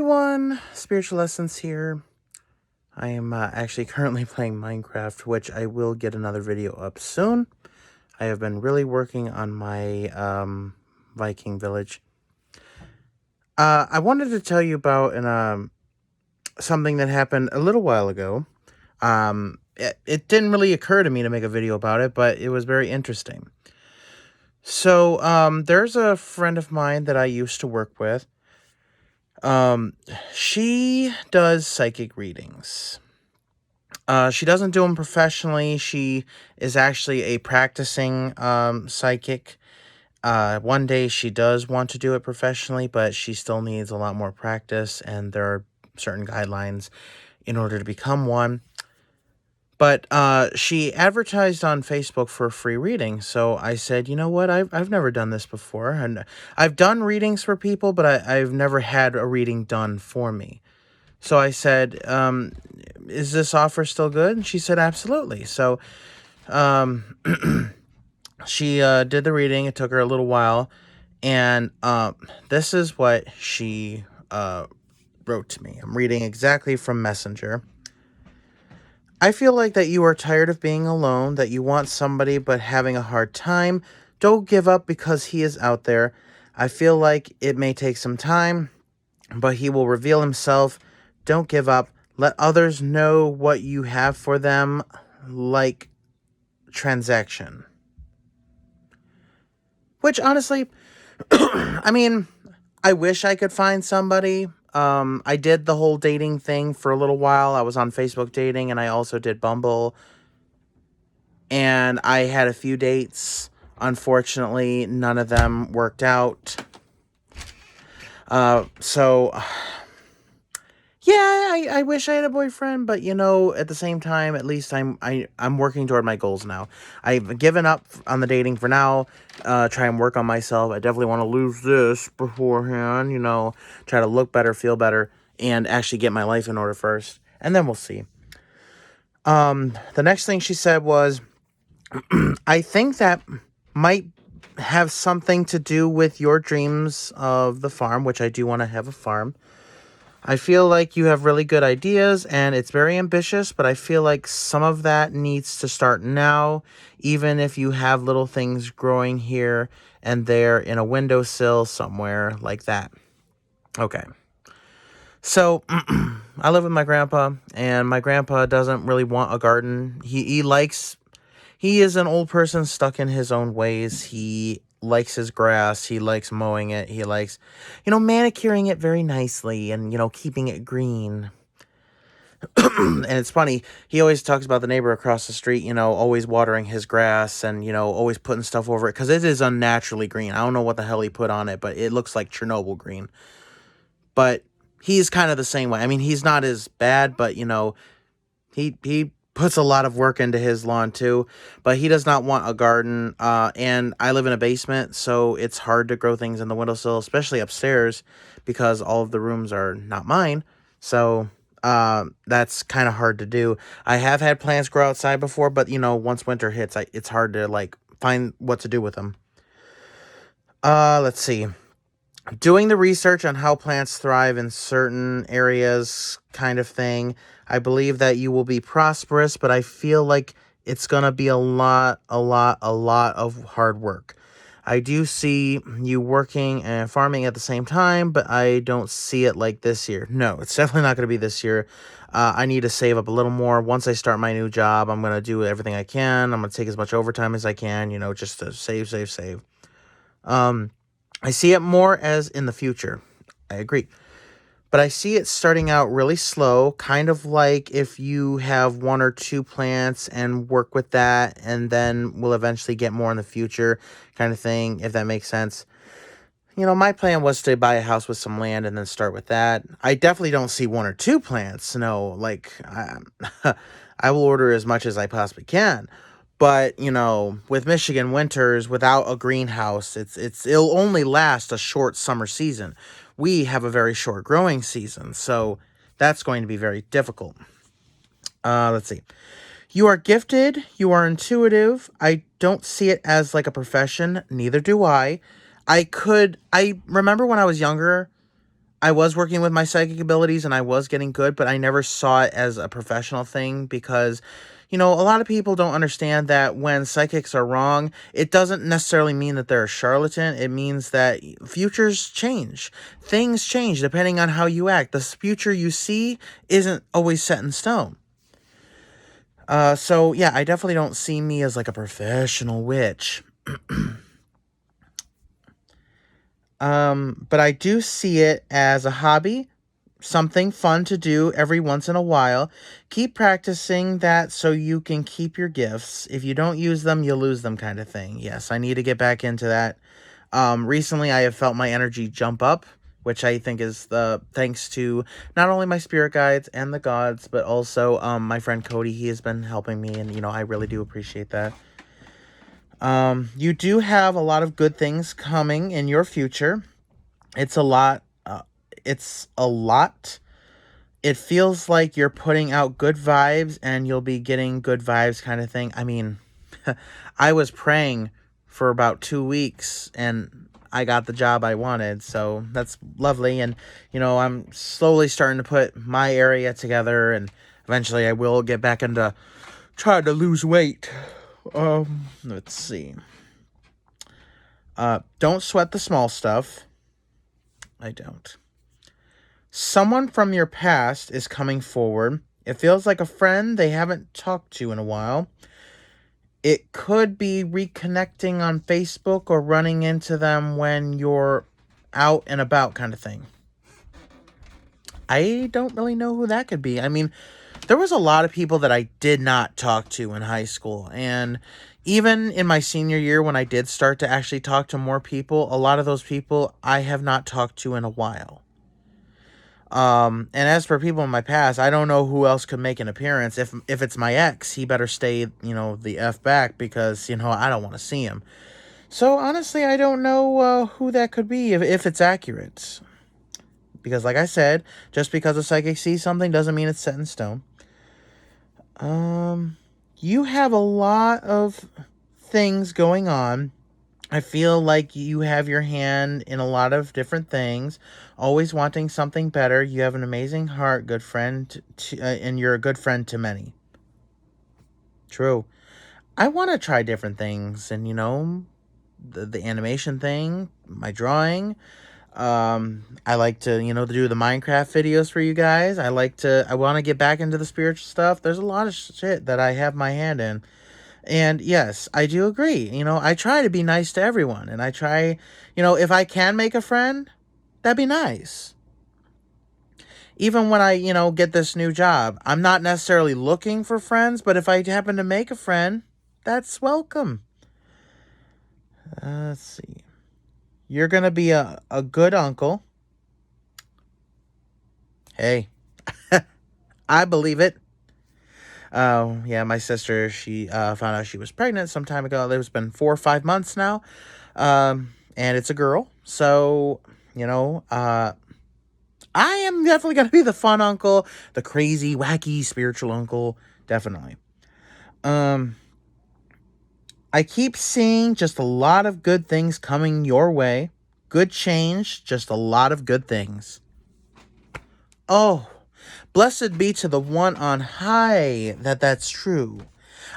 everyone, Spiritual Essence here. I am actually currently playing Minecraft, which I will get another video up soon. I have been really working on my Viking village. I wanted to tell you about something that happened a little while ago. It didn't really occur to me to make a video about it, but it was very interesting. So, there's a friend of mine that I used to work with. She does psychic readings. She doesn't do them professionally. She is actually a practicing psychic. One day she does want to do it professionally, but she still needs a lot more practice, and there are certain guidelines in order to become one. But she advertised on Facebook for a free reading, so I said, you know what, I've never done this before, and I've done readings for people, but I've never had a reading done for me. So I said, is this offer still good? And she said, absolutely. So she did the reading. It took her a little while, and this is what she wrote to me. I'm reading exactly from Messenger. I feel like that you are tired of being alone, that you want somebody but having a hard time. Don't give up because he is out there. I feel like it may take some time, but he will reveal himself. Don't give up. Let others know what you have for them, like transaction. Which, honestly, I mean, I wish I could find somebody. I did the whole dating thing for a little while. I was on Facebook dating, and I also did Bumble. And I had a few dates. Unfortunately, none of them worked out. Yeah, I wish I had a boyfriend, but you know, at the same time, at least I'm working toward my goals now. I've given up on the dating for now. Try and work on myself. I definitely want to lose this beforehand. You know, try to look better, feel better, and actually get my life in order first, and then we'll see. The next thing she said was, I think that might have something to do with your dreams of the farm, which I do want to have a farm. I feel like you have really good ideas and it's very ambitious, but I feel like some of that needs to start now, even if you have little things growing here and there in a windowsill somewhere like that. Okay. So, I live with my grandpa, and my grandpa doesn't really want a garden. He is an old person stuck in his own ways. He likes his grass. He likes mowing it. He likes, manicuring it very nicely and, keeping it green. And it's funny, he always talks about the neighbor across the street, always watering his grass and, always putting stuff over it because it is unnaturally green. I don't know what the hell he put on it, but it looks like Chernobyl green. But he's kind of the same way. I mean, he's not as bad, but, he puts a lot of work into his lawn too, but he does not want a garden. And I live in a basement, so it's hard to grow things in the windowsill, especially upstairs, because all of the rooms are not mine. So that's kind of hard to do. I have had plants grow outside before, but once winter hits, it's hard to find what to do with them. Let's see. Doing the research on how plants thrive in certain areas kind of thing. I believe that you will be prosperous, but I feel like it's going to be a lot of hard work. I do see you working and farming at the same time, but I don't see it like this year. No, it's definitely not going to be this year. I need to save up a little more. Once I start my new job, I'm going to do everything I can. I'm going to take as much overtime as I can, just to save. I see it more as in the future. I agree. But I see it starting out really slow, kind of like if you have one or two plants and work with that, and then we'll eventually get more in the future kind of thing, if that makes sense. My plan was to buy a house with some land and then start with that. I definitely don't see one or two plants. No, I will order as much as I possibly can. But, with Michigan winters, without a greenhouse, it'll only last a short summer season. We have a very short growing season, so that's going to be very difficult. Let's see. You are gifted. You are intuitive. I don't see it as like a profession. Neither do I. I remember when I was younger, I was working with my psychic abilities and I was getting good, but I never saw it as a professional thing because, a lot of people don't understand that when psychics are wrong, it doesn't necessarily mean that they're a charlatan. It means that futures change. Things change depending on how you act. The future you see isn't always set in stone. So yeah, I definitely don't see me as like a professional witch. But I do see it as a hobby, something fun to do every once in a while. Keep practicing that so you can keep your gifts. If you don't use them, you lose them, kind of thing. Yes, I need to get back into that. Recently I have felt my energy jump up, which I think is thanks to not only my spirit guides and the gods, but also my friend Cody. He has been helping me, and I really do appreciate that. You do have a lot of good things coming in your future. It's a lot. It's a lot. It feels like you're putting out good vibes and you'll be getting good vibes, kind of thing. I mean, I was praying for about 2 weeks and I got the job I wanted. So that's lovely. And, I'm slowly starting to put my area together, and eventually I will get back into trying to lose weight. Let's see. Don't sweat the small stuff. I don't. Someone from your past is coming forward. It feels like a friend they haven't talked to in a while. It could be reconnecting on Facebook or running into them when you're out and about, kind of thing. I don't really know who that could be. I mean, there was a lot of people that I did not talk to in high school, and even in my senior year when I did start to actually talk to more people, a lot of those people I have not talked to in a while. And as for people in my past, I don't know who else could make an appearance. If it's my ex, he better stay, the F back, because, I don't want to see him. So honestly, I don't know who that could be if it's accurate. Because like I said, just because a psychic sees something doesn't mean it's set in stone. You have a lot of things going on. I feel like you have your hand in a lot of different things, always wanting something better. You have an amazing heart, good friend, and you're a good friend to many. True. I want to try different things, and the animation thing, my drawing. I like to, do the Minecraft videos for you guys. I want to get back into the spiritual stuff. There's a lot of shit that I have my hand in. And yes, I do agree. I try to be nice to everyone. And I try, if I can make a friend, that'd be nice. Even when I, get this new job, I'm not necessarily looking for friends, but if I happen to make a friend, that's welcome. Let's see. You're going to be a good uncle. Hey, I believe it. Yeah, my sister, she found out she was pregnant some time ago. It's been 4 or 5 months now. And it's a girl. So, I am definitely going to be the fun uncle, the crazy, wacky, spiritual uncle. Definitely. I keep seeing just a lot of good things coming your way. Good change, just a lot of good things. Oh, blessed be to the one on high that's true.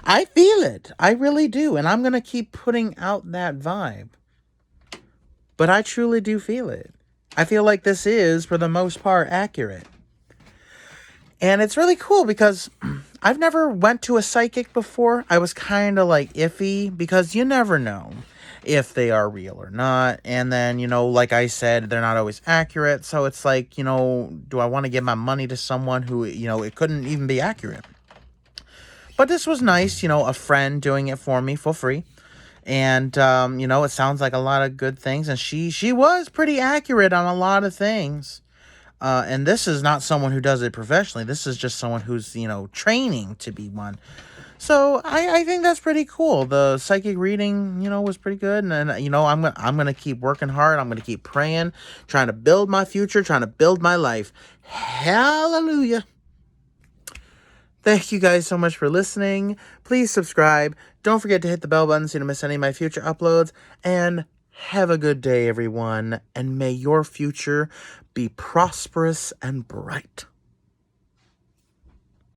I feel it. I really do. And I'm going to keep putting out that vibe. But I truly do feel it. I feel like this is, for the most part, accurate. And it's really cool because I've never went to a psychic before. I was kind of like iffy because you never know if they are real or not. And then, like I said, they're not always accurate. So it's like, do I want to give my money to someone who, it couldn't even be accurate? But this was nice, a friend doing it for me for free. And, it sounds like a lot of good things. And she was pretty accurate on a lot of things. And this is not someone who does it professionally. This is just someone who's, training to be one. So I think that's pretty cool. The psychic reading, was pretty good. And I'm going to keep working hard. I'm going to keep praying, trying to build my future, trying to build my life. Hallelujah. Thank you guys so much for listening. Please subscribe. Don't forget to hit the bell button so you don't miss any of my future uploads. And Have a good day, everyone, and may your future be prosperous and bright.